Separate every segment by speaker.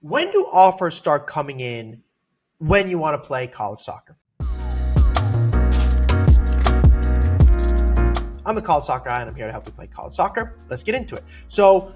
Speaker 1: When do offers start coming in when you want to play college soccer? I'm the college soccer guy, and I'm here to help you play college soccer. Let's get into it. So,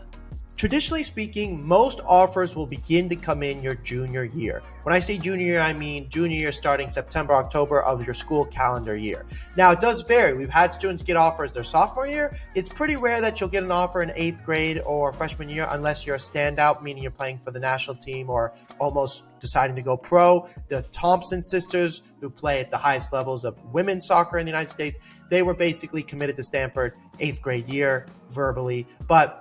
Speaker 1: traditionally speaking, most offers will begin to come in your junior year. When I say junior year, I mean junior year starting September, October of your school calendar year. Now, it does vary. We've had students get offers their sophomore year. It's pretty rare that you'll get an offer in eighth grade or freshman year unless you're a standout, meaning you're playing for the national team or almost deciding to go pro. The Thompson sisters, who play at the highest levels of women's soccer in the United States, they were basically committed to Stanford eighth grade year verbally, but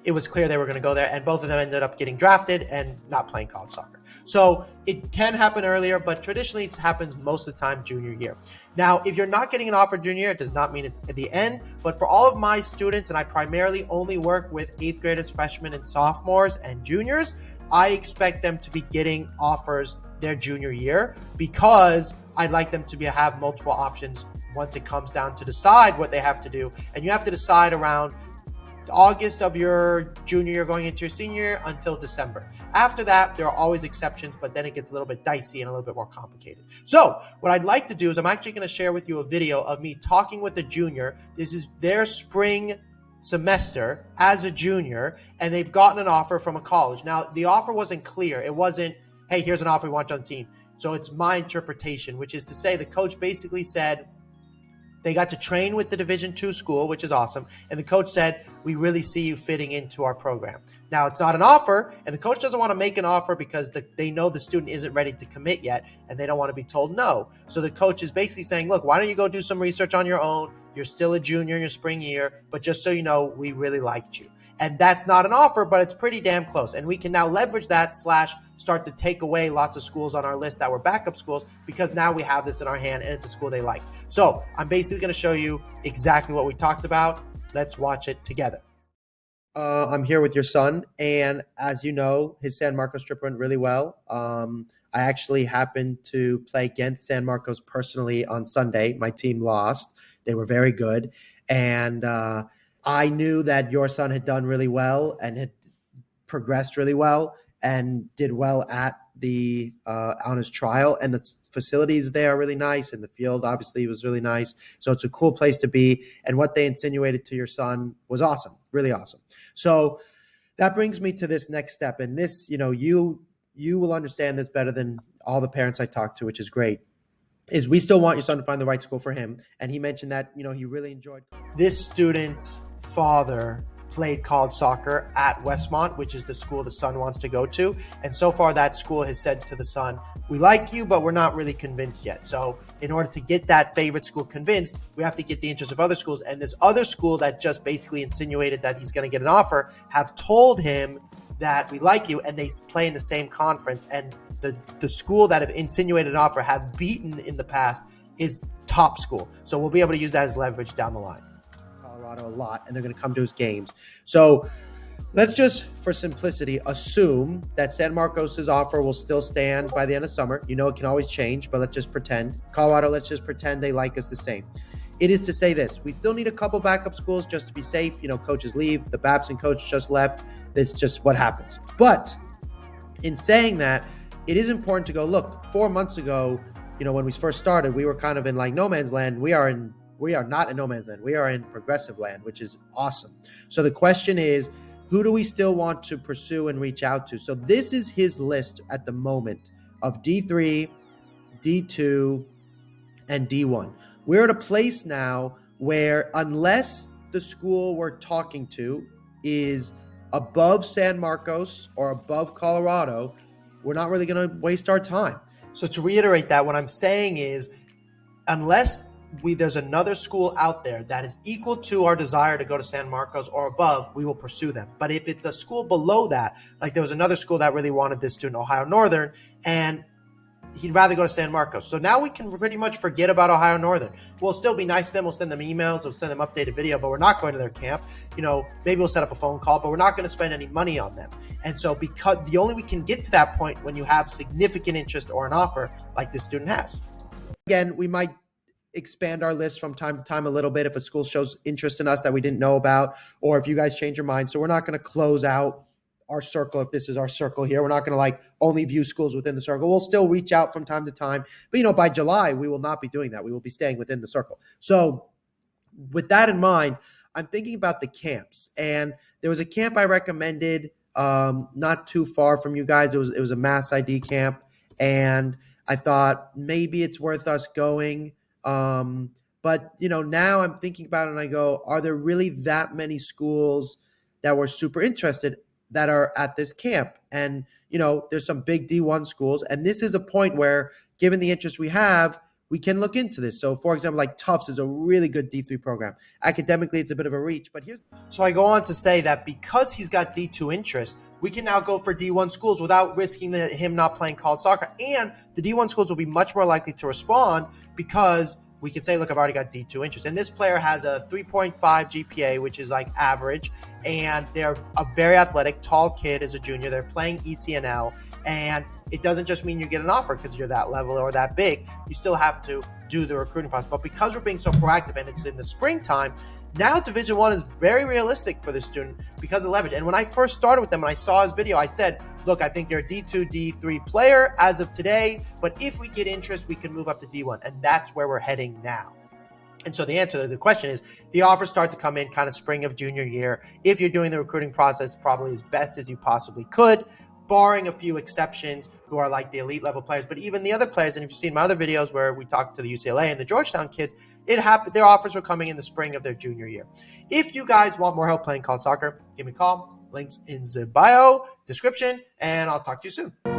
Speaker 1: it was clear they were going to go there, and both of them ended up getting drafted and not playing college soccer. So it can happen earlier, but traditionally it happens most of the time junior year. Now, if you're not getting an offer junior year, it does not mean it's at the end, but for all of my students, and I primarily only work with eighth graders, freshmen, and sophomores and juniors, I expect them to be getting offers their junior year because I'd like them to have multiple options once it comes down to decide what they have to do. And you have to decide around August of your junior year going into your senior year until December. After that, there are always exceptions, but then it gets a little bit dicey and a little bit more complicated. So what I'd like to do is I'm actually going to share with you a video of me talking with a junior. This is their spring semester as a junior, and they've gotten an offer from a college. Now, the offer wasn't clear. It wasn't, hey, here's an offer, we want you on the team. So it's my interpretation, which is to say the coach basically said, they got to train with the Division II school, which is awesome. And the coach said, we really see you fitting into our program. Now, it's not an offer, and the coach doesn't want to make an offer because they know the student isn't ready to commit yet, and they don't want to be told no. So the coach is basically saying, look, why don't you go do some research on your own? You're still a junior in your spring year, but just so you know, we really liked you. And that's not an offer, but it's pretty damn close. And we can now leverage that / start to take away lots of schools on our list that were backup schools because now we have this in our hand and it's a school they like. So I'm basically going to show you exactly what we talked about. Let's watch it together. I'm here with your son, and as you know, his San Marcos trip went really well. I actually happened to play against San Marcos personally on Sunday. My team lost. They were very good, and I knew that your son had done really well and had progressed really well and did well at the on his trial, and the facilities there are really nice, and the field obviously was really nice. So it's a cool place to be, and what they insinuated to your son was awesome, really awesome. So that brings me to this next step, and this, you will understand this better than all the parents I talk to, which is great. Is we still want your son to find the right school for him, and he mentioned that he really enjoyed. This student's father played college soccer at Westmont, which is the school the son wants to go to. And so far, that school has said to the son, we like you, but we're not really convinced yet. So in order to get that favorite school convinced, we have to get the interest of other schools. And this other school that just basically insinuated that he's going to get an offer have told him that we like you, and they play in the same conference. And the school that have insinuated an offer have beaten in the past is top school. So we'll be able to use that as leverage down the line. Colorado a lot, and they're going to come to his games. So let's just, for simplicity, assume that San Marcos' offer will still stand by the end of summer. It can always change, but let's just pretend. Colorado, let's just pretend they like us the same. It is to say this: we still need a couple backup schools just to be safe. Coaches leave. The Babson coach just left. It's just what happens. But in saying that, it is important to go, look, 4 months ago, when we first started, we were kind of in like no man's land. We are not in no man's land. We are in progressive land, which is awesome. So the question is, who do we still want to pursue and reach out to? So this is his list at the moment of D3, D2, and D1. We're at a place now where unless the school we're talking to is above San Marcos or above Colorado, we're not really going to waste our time. So to reiterate that, what I'm saying is, unless there's another school out there that is equal to our desire to go to San Marcos or above, we will pursue them. But if it's a school below that, like there was another school that really wanted this student, Ohio Northern, and he'd rather go to San Marcos. So now we can pretty much forget about Ohio Northern. We'll still be nice to them. We'll send them emails. We'll send them updated video, but we're not going to their camp. Maybe we'll set up a phone call, but we're not going to spend any money on them. And so because the only we can get to that point when you have significant interest or an offer like this student has. Again, we might expand our list from time to time a little bit if a school shows interest in us that we didn't know about, or if you guys change your mind. So we're not going to close out our circle, if this is our circle here. We're not going to like only view schools within the circle. We'll still reach out from time to time. But, by July, we will not be doing that. We will be staying within the circle. So with that in mind, I'm thinking about the camps. And there was a camp I recommended not too far from you guys. It was a Mass ID camp. And I thought maybe it's worth us going. But now I'm thinking about it and I go, are there really that many schools that were super interested that are at this camp? And, there's some big D1 schools. And this is a point where, given the interest we have, we can look into this. So, for example, like Tufts is a really good D3 program. Academically, it's a bit of a reach, but here's. So I go on to say that because he's got D2 interest, we can now go for D1 schools without risking him not playing college soccer. And the D1 schools will be much more likely to respond because we can say, look, I've already got D2 interest. And this player has a 3.5 GPA, which is like average. And they're a very athletic, tall kid as a junior. They're playing ECNL. And it doesn't just mean you get an offer because you're that level or that big. You still have to do the recruiting process. But because we're being so proactive and it's in the springtime, now Division One is very realistic for the student because of leverage. And when I first started with them and I saw his video, I said, look, I think you're a D2, D3 player as of today, but if we get interest, we can move up to D1. And that's where we're heading now. And so the answer to the question is the offers start to come in kind of spring of junior year. If you're doing the recruiting process probably as best as you possibly could, barring a few exceptions who are like the elite level players. But even the other players, and if you've seen my other videos where we talked to the UCLA and the Georgetown kids, it happened. Their offers were coming in the spring of their junior year. If you guys want more help playing college soccer, give me a call. Links in the bio, description, and I'll talk to you soon.